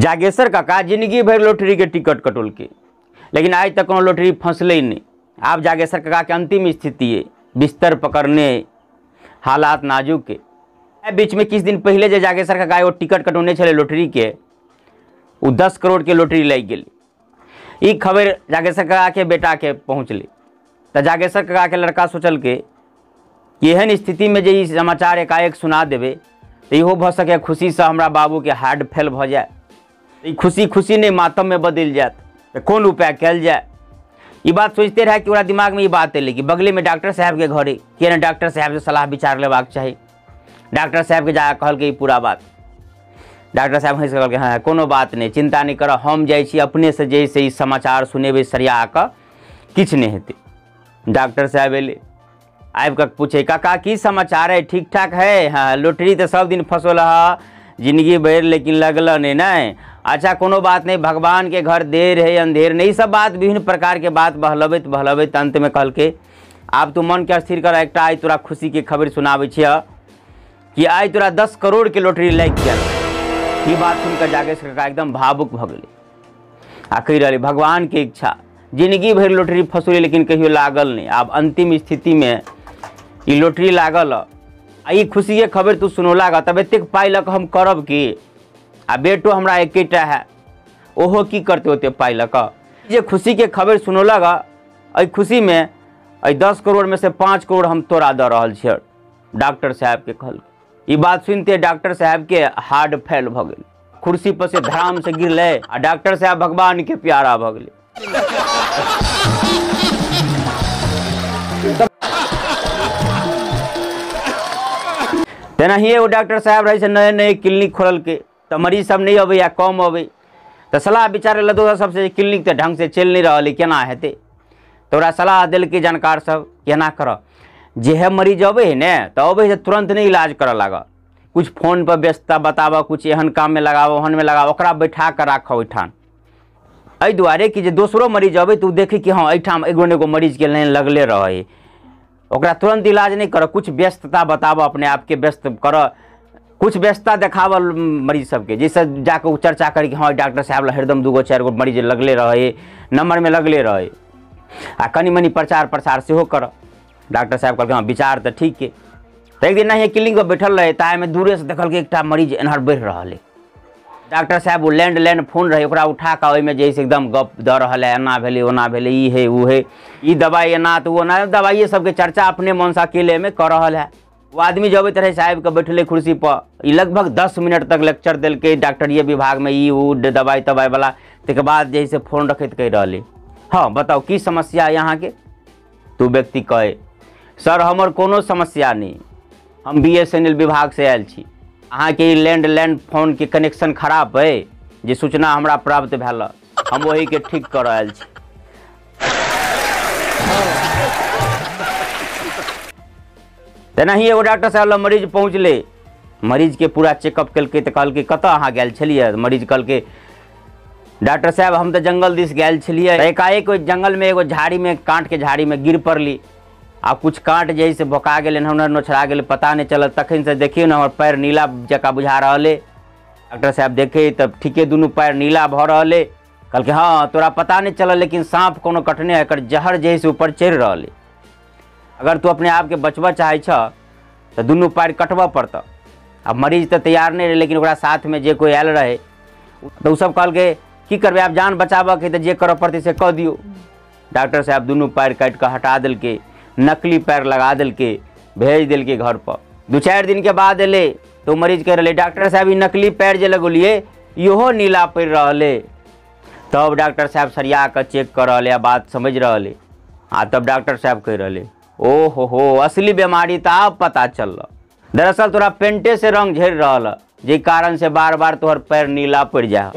जागेश्वर काका जिंदगी भर लॉटरी के टिकट कटोल के, लेकिन आज तक कोनो लॉटरी फंसले ही नहीं। आप जागेश्वर काका के अंतिम स्थिति है, बिस्तर पकड़ने, हालात नाजुक के। बीच में किस दिन पहले जो जागेश्वर काका एगो टिकट कटौने चले लॉटरी के, वो 10 करोड़ के लॉटरी लग गई। ये खबर जागेश्वर काका के बेटा के पहुँचली, तो जागेश्वर काका के लड़का सोचल के एहन स्थिति में जे समाचार एकाएक सुना देवे तो इहो भ सके खुशी से हमरा बाबू के हार्ट फेल भ जाए, खुशी खुशी नहीं मातम में बदल जाए, तो कौन उपाय कल जाए। ये बात सोचते रहे कि ओरा दिमाग में ये बात अल कि बगले में डॉक्टर साहब के घरे कि डॉक्टर साहब से सलाह विचार लेवाक चाहिए। डॉक्टर साहब के जा कहल के पूरा बात। डॉक्टर साहब हंस कहल हाँ कोनो बात नहीं, चिंता नहीं कर, हम जाइ छी अपने से जैसे ई समाचार सुनेबे सरिया कऽ किछ नहीं हेतै। डॉक्टर साहब एले, आबि कऽ पूछे काका की समाचार है, ठीक ठाक है? हाँ लॉटरी तो सब दिन फंसल है जिंदगी भर, लेकिन लगल नहीं। अच्छा कोनो बात नहीं, भगवान के घर देर है अंधेर नहीं, सब बात विभिन्न प्रकार के बात बहलबैत बहलबैत अंत में कहल के आब तू मन के स्थिर कर, एक आई तोरा खुशी के खबर सुनाबै छियै कि आई तोरा 10 करोड़ के लॉटरी लग गेल। ये बात सुनकर जागेश्वर काका एकदम भावुक भ गेलै आ कहि रहलै भगवान के इच्छा, जिंदगी भर लॉटरी फंसुली लेकिन कहियो लागल नहीं। आब अंतिम स्थिति में ये लॉटरी लागल आ ई खुशी के खबर तू सुनौला ग, तब एतेक पाई लक हम करब की? आ बेटो हमरा एकेटा है, ओहो की करते होते पाई लक? जे खुशी के खबर सुनौला ग, अई खुशी में 10 करोड़ में से 5 करोड़ हम तोरा दे रहल छियै। डॉक्टर साहब के कहल। ये बात सुनते डॉक्टर साहब के हार्ट फेल भ गेल, कुर्सी पर से धड़ाम से गिरले आ डॉक्टर साहब भगवान के प्यारा भ गेले। तेनाहिए वो डॉक्टर साहब रहे नए नए क्लिनिक खोल के, तो मरीज सब नहीं अबे या कम अबे, तो सलाह विचार लदो सबसे क्लिनिक तो ढंग से चल नहीं रहा, केना हेते? तो ओरा सलाह दिल के जानकार सब केना कर, जे है मरीज अबे है ने तो अबे है तुरंत नहीं इलाज कर लाग, कुछ फोन पर व्यस्तता बताब, कुछ एहन काम में लगाओ ओहन में लगाओ, ओकरा बैठा कर राख ओठान। एहि दुआरे कि जे दोसरो मरीज अबे तो देखे कि हाँ एठाम एगो ने एगो मरीज के लाइन लगले रहे, ओकरा तुरंत इलाज नहीं कर, कुछ व्यस्तता बताब, अपने आप के व्यस्त कर, कुछ व्यस्तता देखावल मरीज सबके, जैसे जाकर चर्चा करी कि हाँ डॉक्टर साहब हरदम 2 4 गो मरीज लगले रहे, नंबर में लगले रहे, आ कनी मनी प्रचार प्रसार से हो कर। डॉक्टर साहब कहल हाँ विचार तो ठीक है। तो एक दिन नहीं क्लिनिक पर बैठल रहे, ताए में दूरे से देखल एक मरीज एनहर बढ़ रहा है। डॉक्टर साहब वो लैंड फोन रहे, ओकरा उठा कर ओहिमे जैसे एकदम गप द रहा है, एना भेले ओना भेले, ई है वो है, ई दवाई एना तो वो ना, दवाइए सबके चर्चा अपने मन से अकेले में कर रहा है। वो आदमी जब रहे साहब के बैठले कुर्सी पर, लगभग 10 मिनट तक लेक्चर दिल के डॉक्टरिए विभाग में ई वो दवाई तवाई वाला। तक बाद जैसे फोन रखत कह रहे, हाँ बताओ की समस्या है यहाँ के? तू व्यक्ति कहे सर हमर कोनो समस्या नहीं, हम BSNL विभाग से आयल छी, अहाँ के लैंड फोन के कनेक्शन खराब है, जे सूचना हमरा प्राप्त भेल, हम वही के ठीक कर आयल छी। तेनाही एगो डॉक्टर साहब मरीज पहुँचले, मरीज के पूरा चेकअप कल तो कहल कत अहाँ गेल छलिए? मरीज कहल के डॉक्टर साहब हम तो जंगल दिस गेल छलिए, एकाएक जंगल में एगो झाड़ी में कांट के झाड़ी में गिर पड़ली, आ कुछ कांट जैसे भोका गए नोछड़ा गए, पता नहीं चल, तखन से देखिए ना हमर पैर नीला जका बुझा रहा है। डॉक्टर साहब देखे तब ठीके दोनों पैर नीला भ रहा है। कहल के हाँ तोरा पता नहीं चल, लेकिन सांप कोनो कटने है, जहर जैसे ऊपर चढ़ रहा है, अगर तू अपने आप के बचबा चाहे तो दोनों पैर कटवा पड़ता। अब मरीज तो तैयार नहीं रहे, लेकिन ओकरा साथ में जे कोई आयल रहे तो सब कहल के की करबे, आप जान बचाबा के तो जे कर पड़ते से कह दियो। डॉक्टर साहब दोनों पैर काट कर हटा दिल के, नकली पैर लगा दिल के, भेज दिल के घर पर। 2-4 दिन के बाद एले तो मरीज कह रहे डॉक्टर साहब ये नकली पैर जे लगोलिए इहो नीला पड़ रहा है। तब डॉक्टर साहब सरिया कर चेक कर रहे, बात समझ रहे, आ तब डॉक्टर साहब कह रहे ओ हो असली बीमारी तो आप पता चल, दरअसल तोरा पेंटे से रंग झड़ रहा, जे कारण से बार बार तोहर पैर नीला पड़ जा।